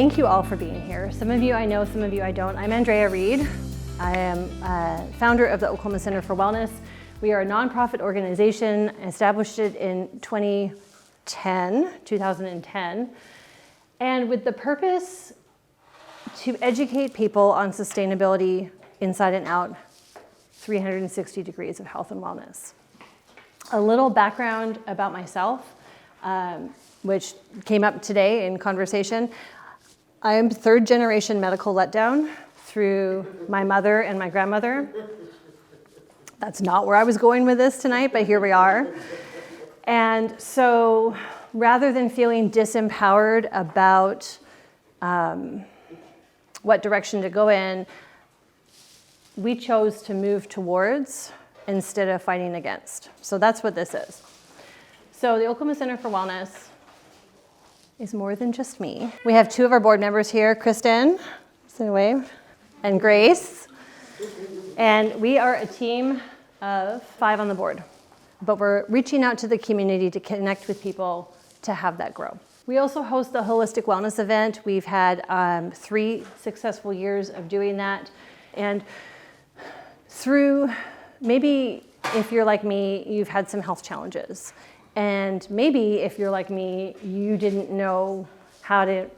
Thank you all for being here. Some of you I know, some of you I don't. I'm Andrea Reed. I am founder of the Oklahoma Center for Wellness. We are a nonprofit organization, established it in 2010, and with the purpose to educate people on sustainability inside and out, 360 degrees of health and wellness. A little background about myself, which came up today in conversation. I am third generation medical letdown through my mother and my grandmother. That's not where I was going with this tonight, but here we are. And so rather than feeling disempowered about what direction to go in, we chose to move towards instead of fighting against. So that's what this is. So the Oklahoma Center for Wellness is more than just me. We have two of our board members here, Kristen, say a wave, and Grace. And we are a team of 5 on the board. But we're reaching out to the community to connect with people to have that grow. We also host the Holistic Wellness event. We've had 3 successful years of doing that. And through, maybe if you're like me, you've had some health challenges. And maybe if you're like me, you didn't know how to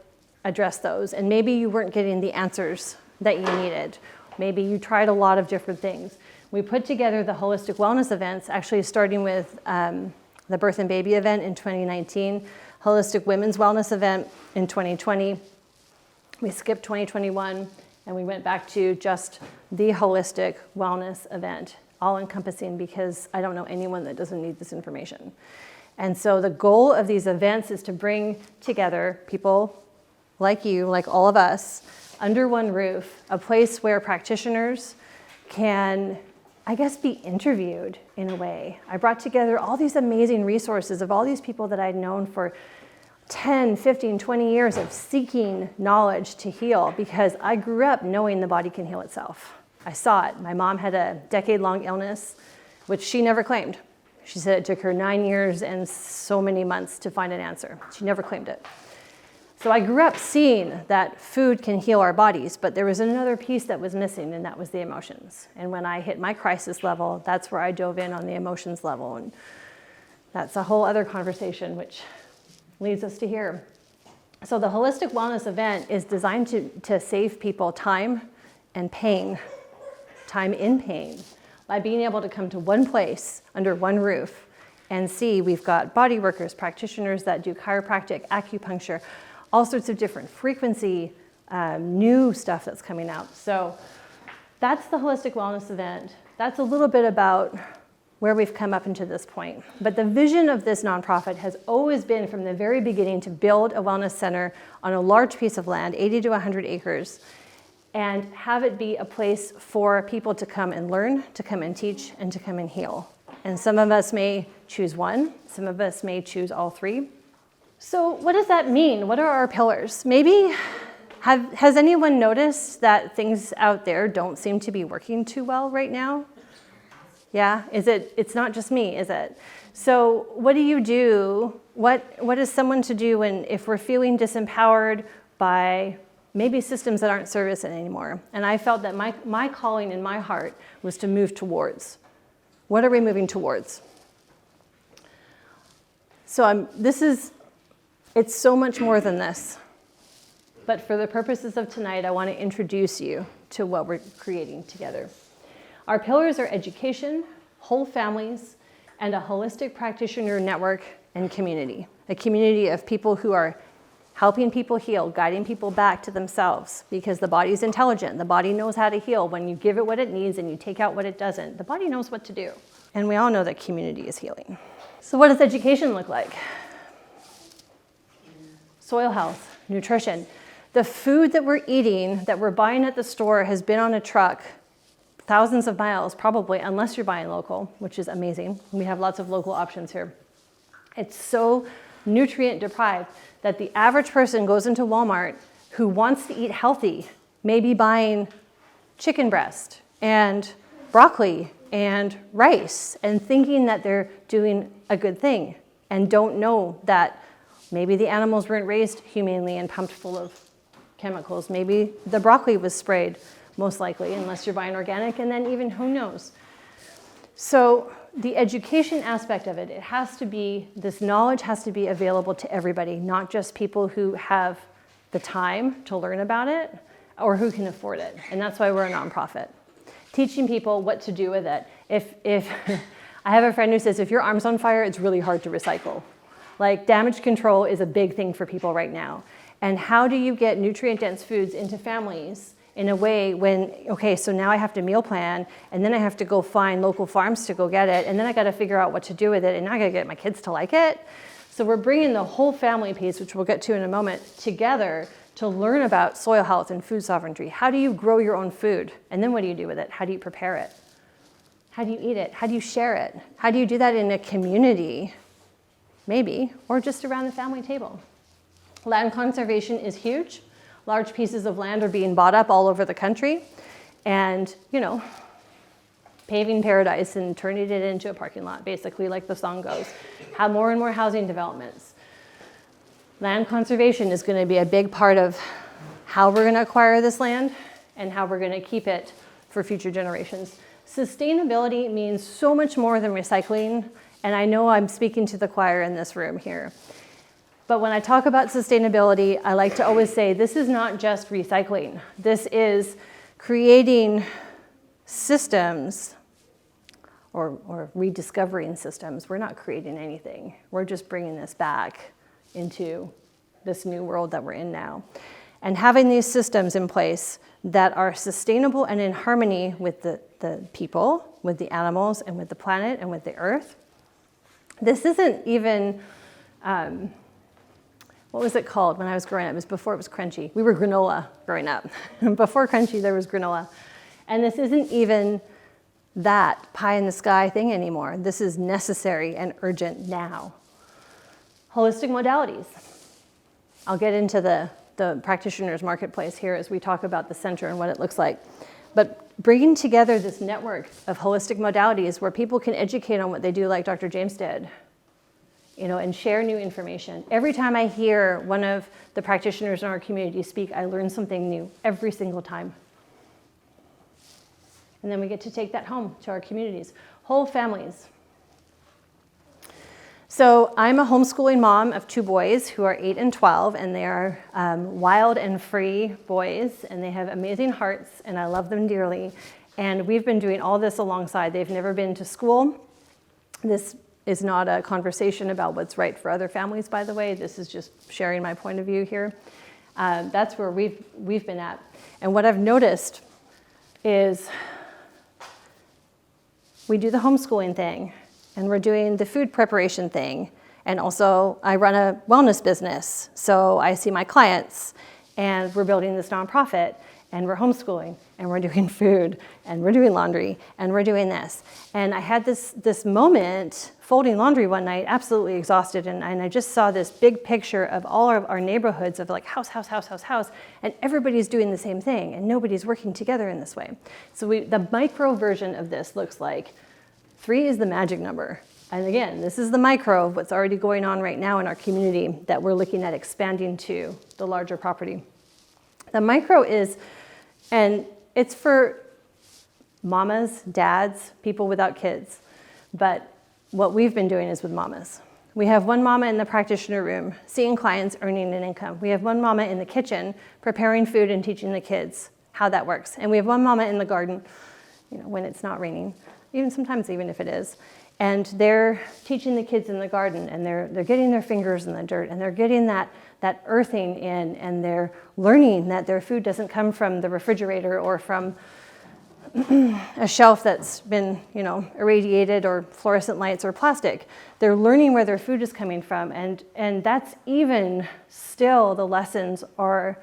address those. And maybe you weren't getting the answers that you needed. Maybe you tried a lot of different things. We put together the Holistic Wellness events, actually starting with the Birth and Baby event in 2019, Holistic Women's Wellness event in 2020. We skipped 2021, and we went back to just the Holistic Wellness event, all encompassing, because I don't know anyone that doesn't need this information. And so the goal of these events is to bring together people like you, like all of us, under one roof, a place where practitioners can, I guess, be interviewed in a way. I brought together all these amazing resources of all these people that I'd known for 10, 15, 20 years of seeking knowledge to heal, because I grew up knowing the body can heal itself. I saw it. My mom had a decade-long illness, which she never claimed. She said it took her 9 years and so many months to find an answer. She never claimed it. So I grew up seeing that food can heal our bodies, but there was another piece that was missing, and that was the emotions. And when I hit my crisis level, that's where I dove in on the emotions level. And that's a whole other conversation, which leads us to here. So the Holistic Wellness event is designed to save people time and pain, time in pain, by being able to come to one place under one roof and see we've got body workers, practitioners that do chiropractic, acupuncture, all sorts of different frequency, new stuff that's coming out. So that's the Holistic Wellness event. That's a little bit about where we've come up into this point. But the vision of this nonprofit has always been from the very beginning to build a wellness center on a large piece of land, 80 to 100 acres, and have it be a place for people to come and learn, to come and teach, and to come and heal. And some of us may choose one, some of us may choose all 3. So what does that mean? What are our pillars? Maybe, has anyone noticed that things out there don't seem to be working too well right now? Yeah, it's not just me, is it? So what do you do? What is someone to do if we're feeling disempowered by maybe systems that aren't servicing anymore? And I felt that my calling in my heart was to move towards. What are we moving towards? So it's so much more than this. But for the purposes of tonight, I want to introduce you to what we're creating together. Our pillars are education, whole families, and a holistic practitioner network and community. A community of people who are helping people heal, guiding people back to themselves, because the body's intelligent. The body knows how to heal. When you give it what it needs and you take out what it doesn't, the body knows what to do. And we all know that community is healing. So what does education look like? Soil health, nutrition. The food that we're eating, that we're buying at the store, has been on a truck thousands of miles, probably, unless you're buying local, which is amazing. We have lots of local options here. It's so nutrient deprived that the average person goes into Walmart who wants to eat healthy, maybe buying chicken breast and broccoli and rice and thinking that they're doing a good thing, and don't know that maybe the animals weren't raised humanely and pumped full of chemicals. Maybe the broccoli was sprayed, most likely, unless you're buying organic, and then even who knows. So the education aspect of it, this knowledge has to be available to everybody, not just people who have the time to learn about it or who can afford it. And that's why we're a nonprofit. Teaching people what to do with it. If I have a friend who says, if your arm's on fire, it's really hard to recycle. Like, damage control is a big thing for people right now. And how do you get nutrient-dense foods into families in a way when, okay, so now I have to meal plan, and then I have to go find local farms to go get it, and then I got to figure out what to do with it, and now I got to get my kids to like it. So we're bringing the whole family piece, which we'll get to in a moment, together to learn about soil health and food sovereignty. How do you grow your own food? And then what do you do with it? How do you prepare it? How do you eat it? How do you share it? How do you do that in a community, maybe, or just around the family table? Land conservation is huge. Large pieces of land are being bought up all over the country, and, paving paradise and turning it into a parking lot, basically, like the song goes. Have more and more housing developments. Land conservation is going to be a big part of how we're going to acquire this land and how we're going to keep it for future generations. Sustainability means so much more than recycling, and I know I'm speaking to the choir in this room here. But when I talk about sustainability, I like to always say this is not just recycling. This is creating systems or rediscovering systems. We're not creating anything. We're just bringing this back into this new world that we're in now. And having these systems in place that are sustainable and in harmony with the people, with the animals, and with the planet, and with the earth. This isn't even... what was it called when I was growing up? It was before it was crunchy. We were granola growing up. Before crunchy, there was granola. And this isn't even that pie in the sky thing anymore. This is necessary and urgent now. Holistic modalities. I'll get into the practitioner's marketplace here as we talk about the center and what it looks like. But bringing together this network of holistic modalities where people can educate on what they do, like Dr. James did, and share new information. Every time I hear one of the practitioners in our community speak, I learn something new every single time. And then we get to take that home to our communities, whole families. So I'm a homeschooling mom of 2 boys who are 8 and 12, and they are wild and free boys, and they have amazing hearts, and I love them dearly. And we've been doing all this alongside. They've never been to school. This is not a conversation about what's right for other families, by the way. This is just sharing my point of view here. That's where we've been at. And what I've noticed is we do the homeschooling thing, and we're doing the food preparation thing. And also, I run a wellness business, so I see my clients, and we're building this nonprofit, and we're homeschooling, and we're doing food, and we're doing laundry, and we're doing this. And I had this moment folding laundry one night, absolutely exhausted, and I just saw this big picture of all of our neighborhoods of like house, and everybody's doing the same thing, and nobody's working together in this way. So the micro version of this looks like 3 is the magic number. And again, this is the micro of what's already going on right now in our community that we're looking at expanding to the larger property. The micro is, and it's for mamas, dads, people without kids. But what we've been doing is with mamas. We have one mama in the practitioner room, seeing clients, earning an income. We have one mama in the kitchen, preparing food and teaching the kids how that works. And we have one mama in the garden, when it's not raining, sometimes even if it is. And they're teaching the kids in the garden, and they're getting their fingers in the dirt, and they're getting that earthing in, and they're learning that their food doesn't come from the refrigerator or from a shelf that's been, irradiated, or fluorescent lights or plastic. They're learning where their food is coming from, and that's even still, the lessons are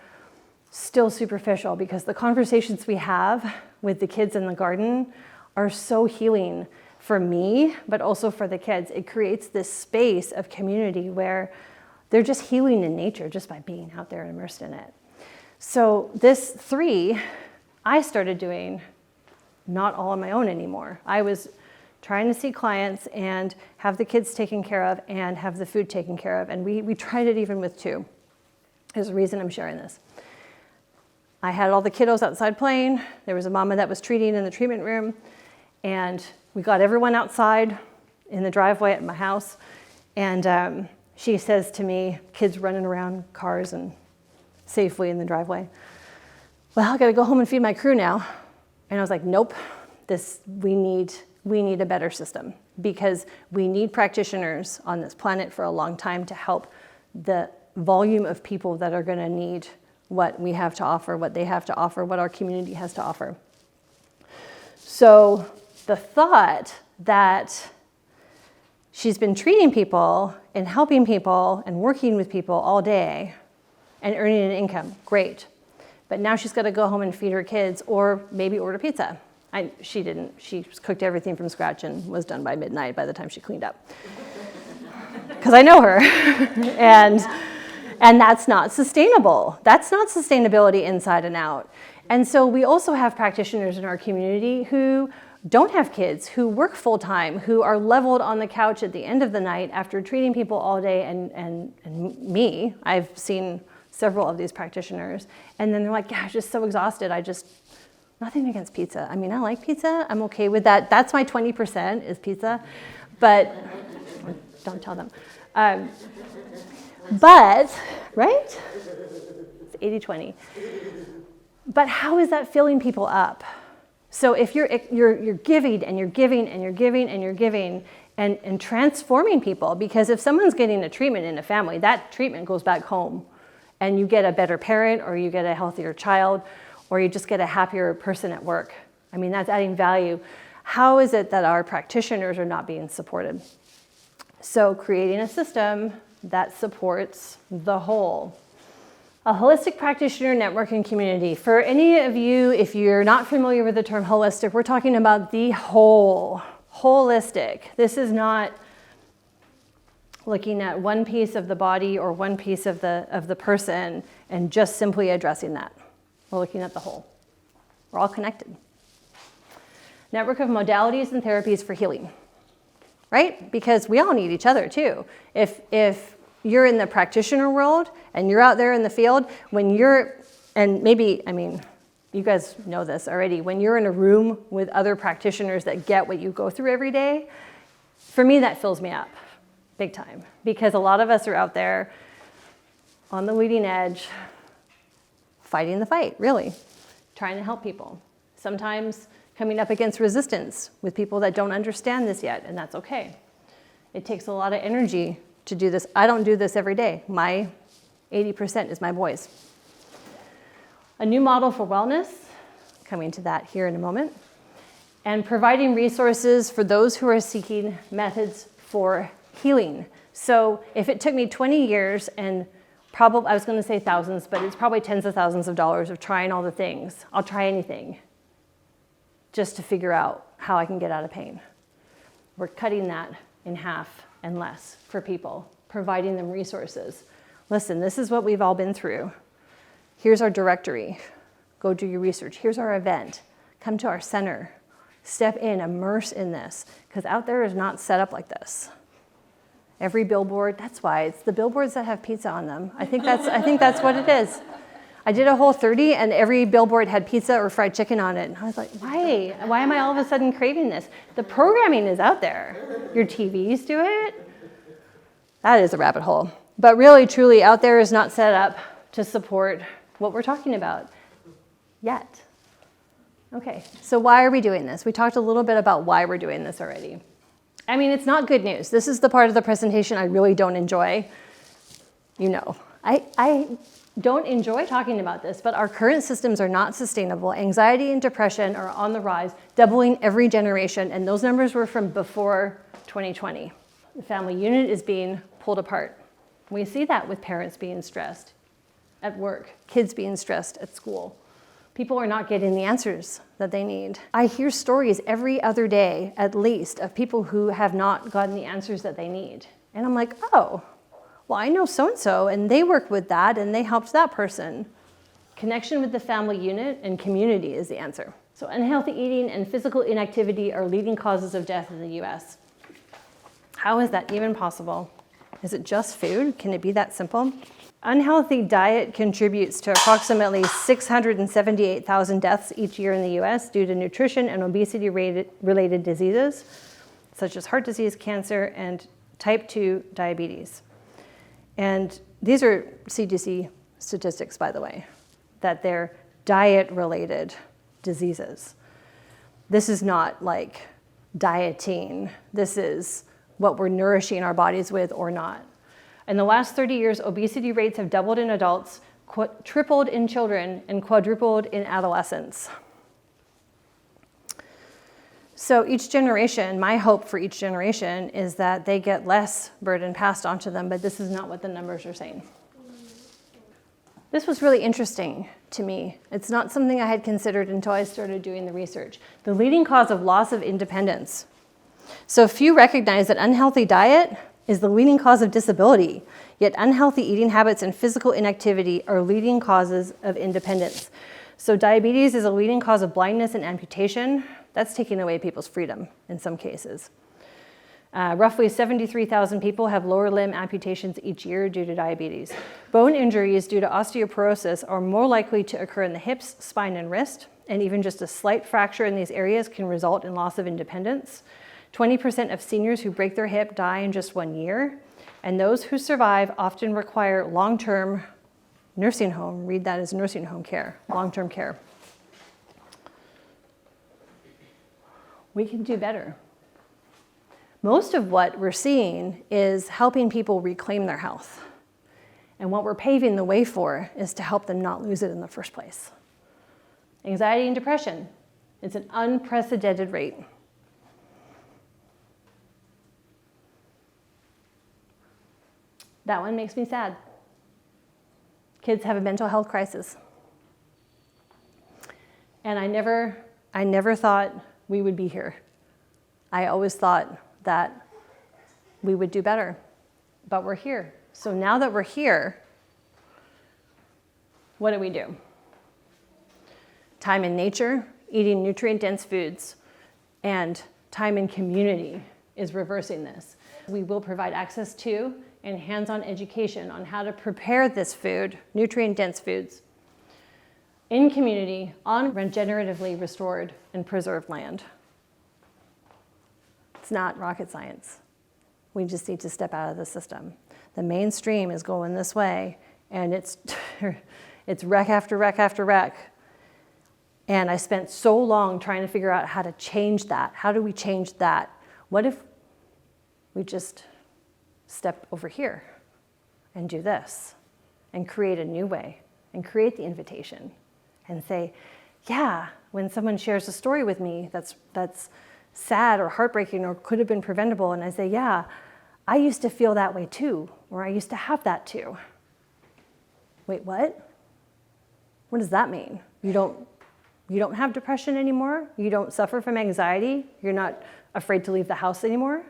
still superficial, because the conversations we have with the kids in the garden are so healing for me, but also for the kids. It creates this space of community where they're just healing in nature just by being out there and immersed in it. So this 3, I started doing not all on my own anymore. I was trying to see clients and have the kids taken care of and have the food taken care of. And we tried it even with 2. There's a reason I'm sharing this. I had all the kiddos outside playing. There was a mama that was treating in the treatment room. And we got everyone outside in the driveway at my house. And she says to me, kids running around cars and safely in the driveway, well, I gotta go home and feed my crew now. And I was like, nope, we need a better system, because we need practitioners on this planet for a long time to help the volume of people that are gonna need what we have to offer, what they have to offer, what our community has to offer. So the thought that she's been treating people and helping people and working with people all day and earning an income, great. But now she's got to go home and feed her kids, or maybe order pizza. She didn't. She cooked everything from scratch and was done by midnight by the time she cleaned up. Because I know her. And that's not sustainable. That's not sustainability inside and out. And so we also have practitioners in our community who don't have kids, who work full time, who are leveled on the couch at the end of the night after treating people all day. And me, I've seen several of these practitioners, and then they're like, yeah, I'm just so exhausted. Nothing against pizza. I mean, I like pizza. I'm okay with that. That's my 20% is pizza, but don't tell them. But, right? It's 80-20. But how is that filling people up? So if you're giving and you're giving and you're giving and you're giving and transforming people, because if someone's getting a treatment in a family, that treatment goes back home and you get a better parent, or you get a healthier child, or you just get a happier person at work. I mean, that's adding value. How is it that our practitioners are not being supported? So creating a system that supports the whole. A holistic practitioner network and community. For any of you, if you're not familiar with the term holistic, we're talking about the whole, holistic. This is not looking at one piece of the body or one piece of the person and just simply addressing that. We're looking at the whole. We're all connected. Network of modalities and therapies for healing, right? Because we all need each other too. If you're in the practitioner world and you're out there in the field, and maybe, I mean, you guys know this already, when you're in a room with other practitioners that get what you go through every day, for me, that fills me up big time. Because a lot of us are out there on the leading edge, fighting the fight, really, trying to help people. Sometimes coming up against resistance with people that don't understand this yet, and that's okay. It takes a lot of energy to do this. I don't do this every day. My 80% is my boys. A new model for wellness, coming to that here in a moment, and providing resources for those who are seeking methods for healing. So if it took me 20 years and probably, I was going to say thousands, but it's probably tens of thousands of dollars of trying all the things. I'll try anything just to figure out how I can get out of pain. We're cutting that in half and less for people, providing them resources. Listen, this is what we've all been through. Here's our directory. Go do your research. Here's our event. Come to our center. Step in, immerse in this, because out there is not set up like this. Every billboard, that's why it's the billboards that have pizza on them. I think that's what it is. I did a whole 30 and every billboard had pizza or fried chicken on it. And I was like, why? Why am I all of a sudden craving this? The programming is out there. Your TVs do it. That is a rabbit hole. But really, truly, out there is not set up to support what we're talking about yet. Okay, so why are we doing this? We talked a little bit about why we're doing this already. I mean, it's not good news. This is the part of the presentation I really don't enjoy. You know, I don't enjoy talking about this, but our current systems are not sustainable. Anxiety and depression are on the rise, doubling every generation, and those numbers were from before 2020. The family unit is being pulled apart. We see that with parents being stressed at work, kids being stressed at school. People are not getting the answers that they need. I hear stories every other day, at least, of people who have not gotten the answers that they need. And I'm like, oh, well, I know so-and-so, and they worked with that, and they helped that person. Connection with the family unit and community is the answer. So unhealthy eating and physical inactivity are leading causes of death in the US. How is that even possible? Is it just food? Can it be that simple? Unhealthy diet contributes to approximately 678,000 deaths each year in the US due to nutrition and obesity-related diseases, such as heart disease, cancer, and type 2 diabetes. And these are CDC statistics, by the way, that they're diet-related diseases. This is not like dieting. This is what we're nourishing our bodies with or not. In the last 30 years, obesity rates have doubled in adults, tripled in children, and quadrupled in adolescents. So each generation, my hope for each generation is that they get less burden passed on to them, but this is not what the numbers are saying. This was really interesting to me. It's not something I had considered until I started doing the research. The leading cause of loss of independence. So few recognize that unhealthy diet is the leading cause of disability, yet unhealthy eating habits and physical inactivity are leading causes of independence. So diabetes is a leading cause of blindness and amputation. That's taking away people's freedom in some cases. Roughly 73,000 people have lower limb amputations each year due to diabetes. Bone injuries due to osteoporosis are more likely to occur in the hips, spine, and wrist, and even just a slight fracture in these areas can result in loss of independence. 20% of seniors who break their hip die in just 1 year, and those who survive often require long-term nursing home, read that as nursing home care, long-term care. We can do better. Most of what we're seeing is helping people reclaim their health. And what we're paving the way for is to help them not lose it in the first place. Anxiety and depression, it's an unprecedented rate. That one makes me sad. Kids have a mental health crisis. And I never thought we would be here. I always thought that we would do better, but we're here. So now that we're here, what do? Time in nature, eating nutrient-dense foods, and time in community is reversing this. We will provide access to and hands-on education on how to prepare this food, nutrient-dense foods, in community on regeneratively restored and preserved land. It's not rocket science. We just need to step out of the system. The mainstream is going this way, and it's wreck after wreck after wreck. And I spent so long trying to figure out how to change that. How do we change that? What if we just step over here and do this and create a new way and create the invitation and say, yeah, when someone shares a story with me that's sad or heartbreaking or could have been preventable, and I say, yeah, I used to feel that way too, or I used to have that too. Wait, what? What does that mean? You don't have depression anymore? You don't suffer from anxiety? You're not afraid to leave the house anymore?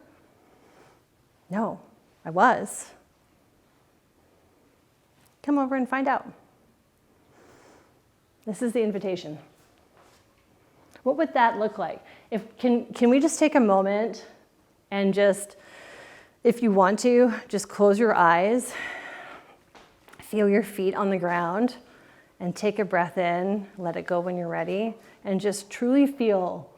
No, I was. Come over and find out. This is the invitation. What would that look like? Can we just take a moment and just, if you want to, just close your eyes, feel your feet on the ground, and take a breath in, let it go when you're ready, and just truly feel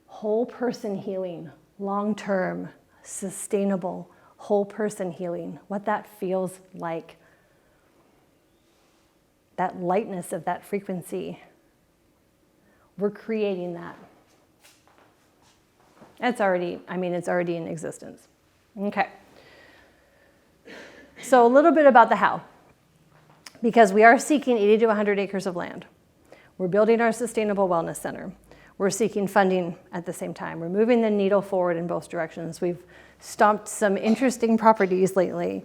whole person healing, long-term, sustainable, whole person healing, what that feels like. That lightness of that frequency. We're creating that. It's already in existence. Okay. So a little bit about the how. Because we are seeking 80 to 100 acres of land. We're building our Sustainable Wellness Center. We're seeking funding at the same time. We're moving the needle forward in both directions. We've stomped some interesting properties lately,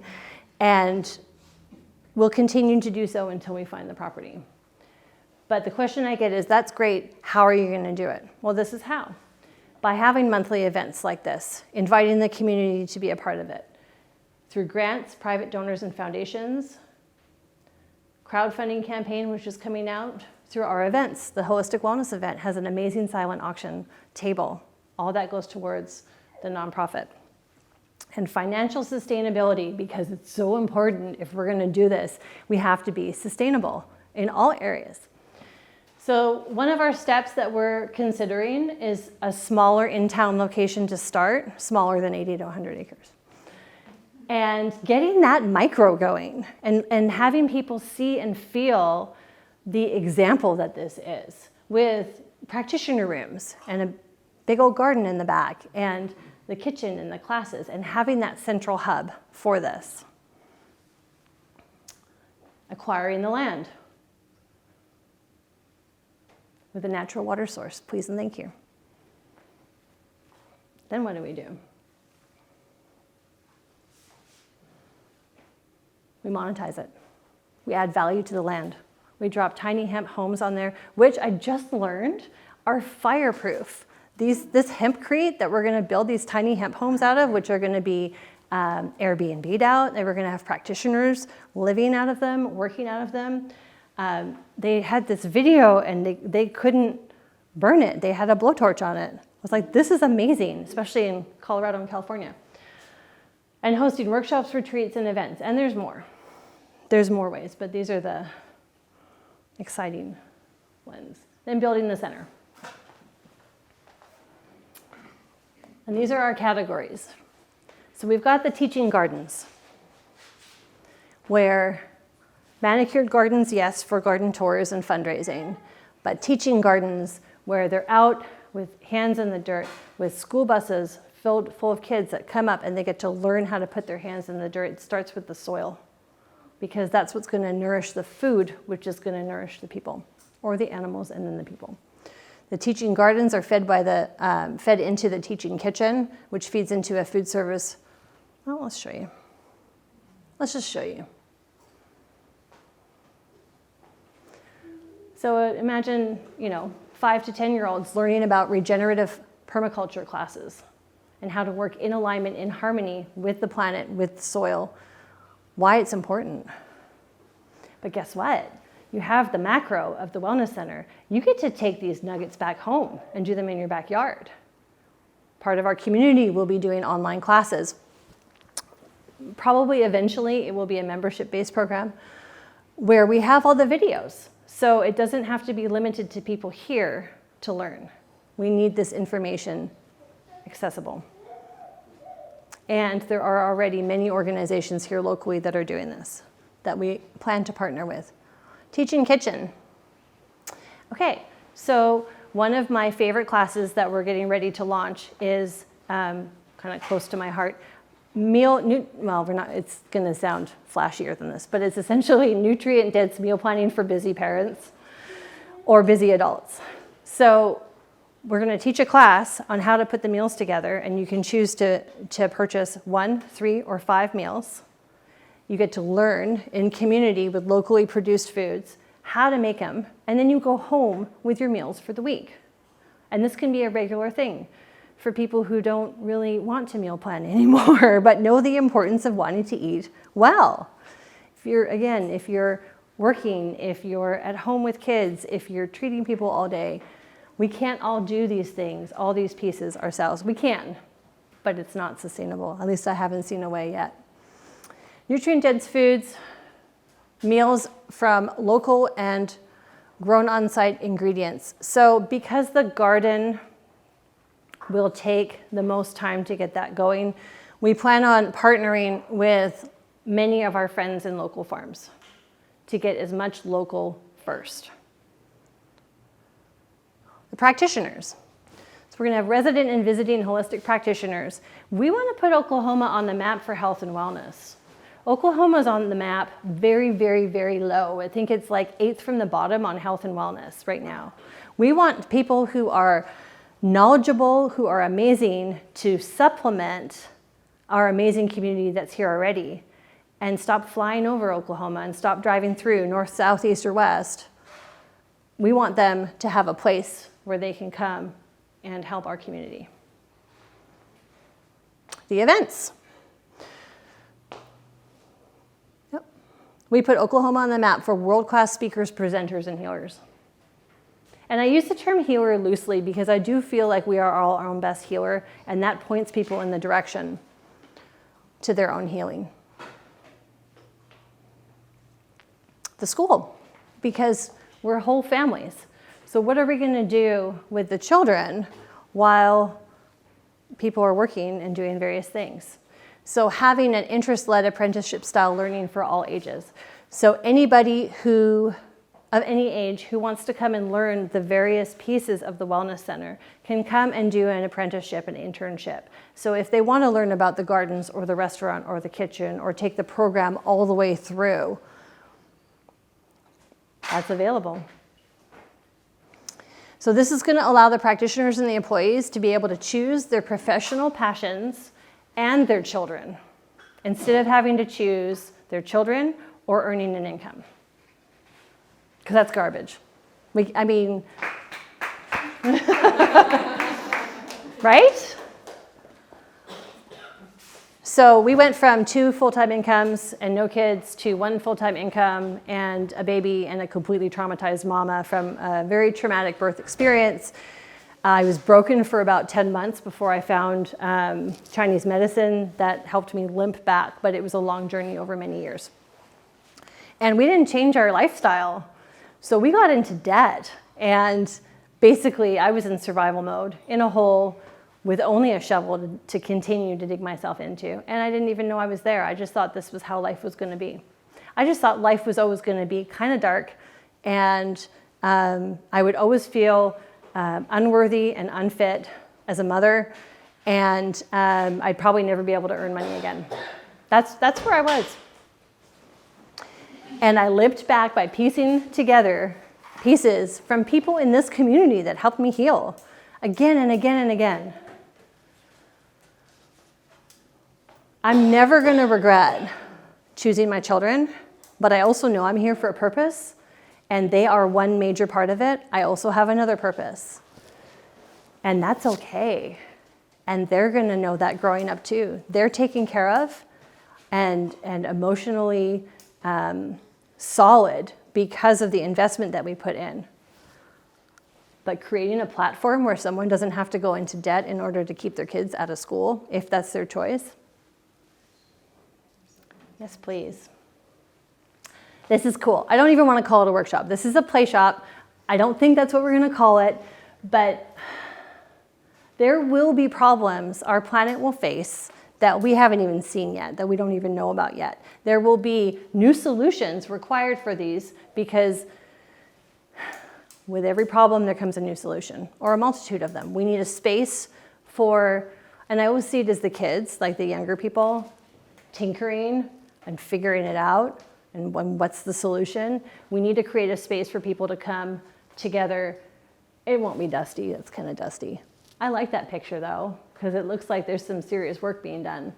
and we'll continue to do so until we find the property. But the question I get is, that's great, how are you going to do it? Well, this is how. By having monthly events like this, inviting the community to be a part of it. Through grants, private donors, and foundations, crowdfunding campaign, which is coming out, through our events. The Holistic Wellness event has an amazing silent auction table. All that goes towards the nonprofit. And financial sustainability, because it's so important if we're going to do this, we have to be sustainable in all areas. So one of our steps that we're considering is a smaller in-town location to start, smaller than 80 to 100 acres. And getting that micro going and having people see and feel the example that this is with practitioner rooms and a big old garden in the back and the kitchen and the classes, and having that central hub for this. Acquiring the land with a natural water source, please and thank you. Then what do? We monetize it. We add value to the land. We drop tiny hemp homes on there, which I just learned are fireproof. This hempcrete that we're going to build these tiny hemp homes out of, which are going to be Airbnb'd out, and we're going to have practitioners living out of them, working out of them. They had this video and they couldn't burn it. They had a blowtorch on it. I was like, this is amazing, especially in Colorado and California. And hosting workshops, retreats, and events. And there's more. There's more ways, but these are the exciting ones. Then building the center. And these are our categories. So we've got the teaching gardens, where manicured gardens, yes, for garden tours and fundraising, but teaching gardens where they're out with hands in the dirt, with school buses filled full of kids that come up and they get to learn how to put their hands in the dirt. It starts with the soil, because that's what's going to nourish the food, which is going to nourish the people, or the animals and then the people. The teaching gardens are fed into the teaching kitchen, which feeds into a food service. Well, let's show you. Let's just show you. So imagine, 5 to 10-year-olds learning about regenerative permaculture classes and how to work in alignment, in harmony with the planet, with the soil, why it's important. But guess what? You have the macro of the wellness center. You get to take these nuggets back home and do them in your backyard. Part of our community will be doing online classes. Probably eventually it will be a membership-based program where we have all the videos. So it doesn't have to be limited to people here to learn. We need this information accessible. And there are already many organizations here locally that are doing this, that we plan to partner with. Teaching kitchen. Okay, so one of my favorite classes that we're getting ready to launch is kind of close to my heart. It's going to sound flashier than this, but it's essentially nutrient-dense meal planning for busy parents or busy adults. So we're going to teach a class on how to put the meals together, and you can choose to purchase 1, 3, or 5 meals. You get to learn in community with locally produced foods how to make them, and then you go home with your meals for the week. And this can be a regular thing for people who don't really want to meal plan anymore, but know the importance of wanting to eat well. If you're working, if you're at home with kids, if you're treating people all day, we can't all do these things, all these pieces ourselves. We can, but it's not sustainable. At least I haven't seen a way yet. Nutrient-dense foods, meals from local and grown on-site ingredients. So because the garden will take the most time to get that going, we plan on partnering with many of our friends in local farms to get as much local first. The practitioners. So we're going to have resident and visiting holistic practitioners. We want to put Oklahoma on the map for health and wellness. Oklahoma's on the map very, very, very low. I think it's like 8th from the bottom on health and wellness right now. We want people who are knowledgeable, who are amazing, to supplement our amazing community that's here already, and stop flying over Oklahoma and stop driving through north, south, east, or west. We want them to have a place where they can come and help our community. The events. Yep. We put Oklahoma on the map for world-class speakers, presenters, and healers. And I use the term healer loosely because I do feel like we are all our own best healer, and that points people in the direction. to their own healing. The school, because we're whole families. So what are we going to do with the children while people are working and doing various things? So having an interest-led apprenticeship style learning for all ages. So anybody who, of any age, who wants to come and learn the various pieces of the Wellness Center can come and do an apprenticeship, an internship. So if they want to learn about the gardens or the restaurant or the kitchen or take the program all the way through, that's available. So this is going to allow the practitioners and the employees to be able to choose their professional passions and their children, instead of having to choose their children or earning an income. Because that's garbage. I mean, right? So we went from 2 full-time incomes and no kids to 1 full-time income and a baby and a completely traumatized mama from a very traumatic birth experience. I was broken for about 10 months before I found Chinese medicine that helped me limp back, but it was a long journey over many years. And we didn't change our lifestyle. So we got into debt. And basically, I was in survival mode, in a hole, with only a shovel to continue to dig myself into. And I didn't even know I was there. I just thought this was how life was going to be. I just thought life was always going to be kind of dark. And I would always feel unworthy and unfit as a mother. And I'd probably never be able to earn money again. That's where I was. And I limped back by piecing together pieces from people in this community that helped me heal again and again and again. I'm never going to regret choosing my children, but I also know I'm here for a purpose, and they are one major part of it. I also have another purpose, and that's okay. And they're going to know that growing up too. They're taken care of and emotionally solid because of the investment that we put in. But creating a platform where someone doesn't have to go into debt in order to keep their kids out of school, if that's their choice. Yes, please. This is cool. I don't even want to call it a workshop. This is a play shop. I don't think that's what we're going to call it, but there will be problems our planet will face that we haven't even seen yet, that we don't even know about yet. There will be new solutions required for these because with every problem there comes a new solution or a multitude of them. We need a space for, and I always see it as the kids, like the younger people, tinkering and figuring it out and what's the solution. We need to create a space for people to come together. It won't be dusty, it's kind of dusty. I like that picture though, because it looks like there's some serious work being done.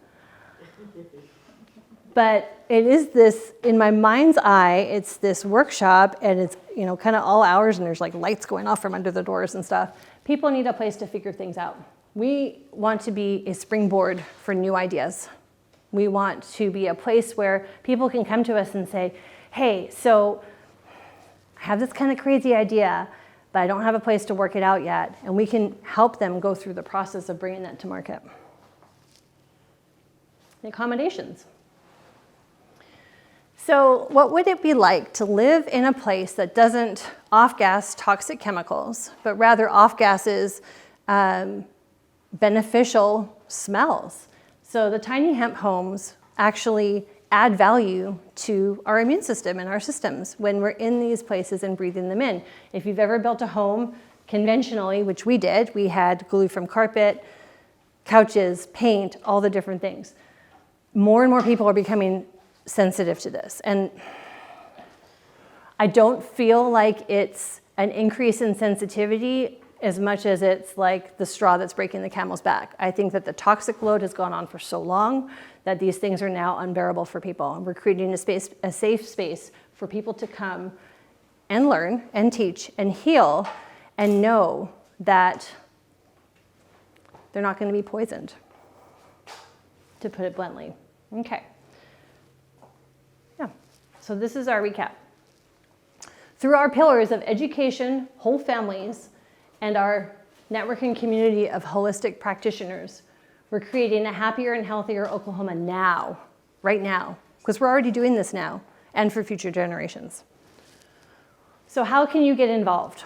But it is this, in my mind's eye, it's this workshop and it's, kind of all hours and there's like lights going off from under the doors and stuff. People need a place to figure things out. We want to be a springboard for new ideas. We want to be a place where people can come to us and say, hey, so I have this kind of crazy idea, but I don't have a place to work it out yet. And we can help them go through the process of bringing that to market. The accommodations. So what would it be like to live in a place that doesn't off-gas toxic chemicals, but rather off-gases beneficial smells? So the tiny hemp homes actually add value to our immune system and our systems when we're in these places and breathing them in. If you've ever built a home conventionally, which we did, we had glue from carpet, couches, paint, all the different things. More and more people are becoming sensitive to this. And I don't feel like it's an increase in sensitivity as much as it's like the straw that's breaking the camel's back. I think that the toxic load has gone on for so long that these things are now unbearable for people. And we're creating a safe space for people to come and learn and teach and heal and know that they're not going to be poisoned, to put it bluntly. Okay. Yeah. So this is our recap. Through our pillars of education, whole families, and our networking community of holistic practitioners, We're creating a happier and healthier Oklahoma now, right now, because we're already doing this now and for future generations. So how can you get involved?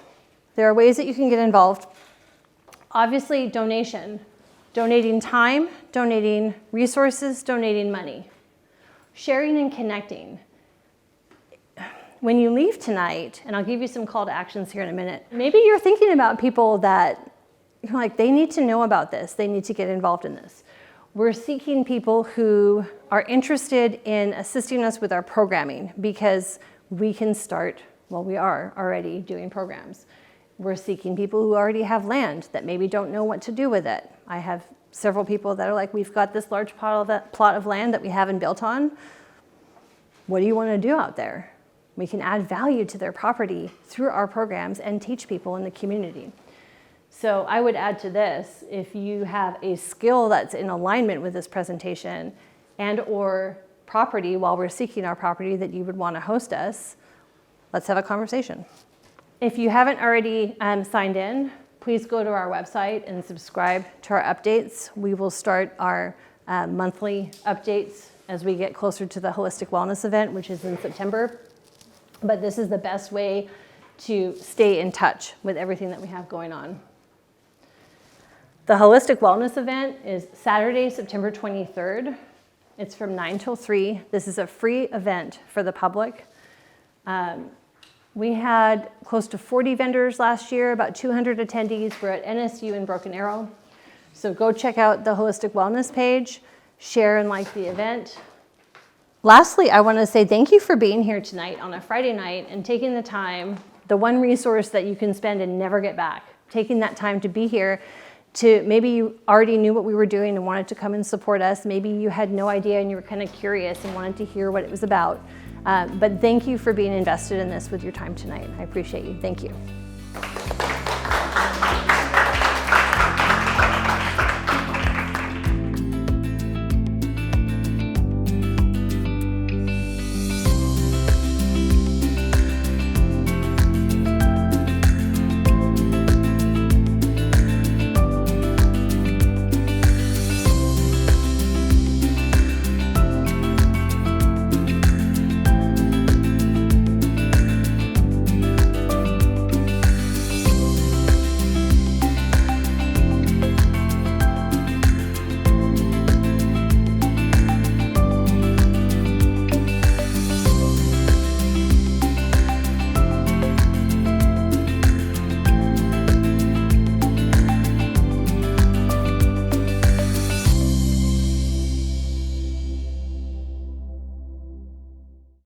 There are ways that you can get involved. Obviously, donation. Donating time, donating resources, donating money. Sharing and connecting. When you leave tonight, and I'll give you some call to actions here in a minute, maybe you're thinking about people that you're like, they need to know about this. They need to get involved in this. We're seeking people who are interested in assisting us with our programming because we can start, well, we are already doing programs. We're seeking people who already have land that maybe don't know what to do with it. I have several people that are like, we've got this large plot of land that we haven't built on. What do you want to do out there? We can add value to their property through our programs and teach people in the community. So I would add to this, if you have a skill that's in alignment with this presentation and or property while we're seeking our property that you would want to host us, let's have a conversation. If you haven't already signed in, please go to our website and subscribe to our updates. We will start our monthly updates as we get closer to the Holistic Wellness event, which is in September. But this is the best way to stay in touch with everything that we have going on. The Holistic Wellness event is Saturday, September 23rd. It's from 9 till 3. This is a free event for the public. We had close to 40 vendors last year, about 200 attendees. We're at NSU in Broken Arrow. So go check out the Holistic Wellness page, share and like the event. Lastly, I want to say thank you for being here tonight on a Friday night and taking the time, the one resource that you can spend and never get back, taking that time to be here. To maybe you already knew what we were doing and wanted to come and support us. Maybe you had no idea and you were kind of curious and wanted to hear what it was about. But thank you for being invested in this with your time tonight. I appreciate you. Thank you.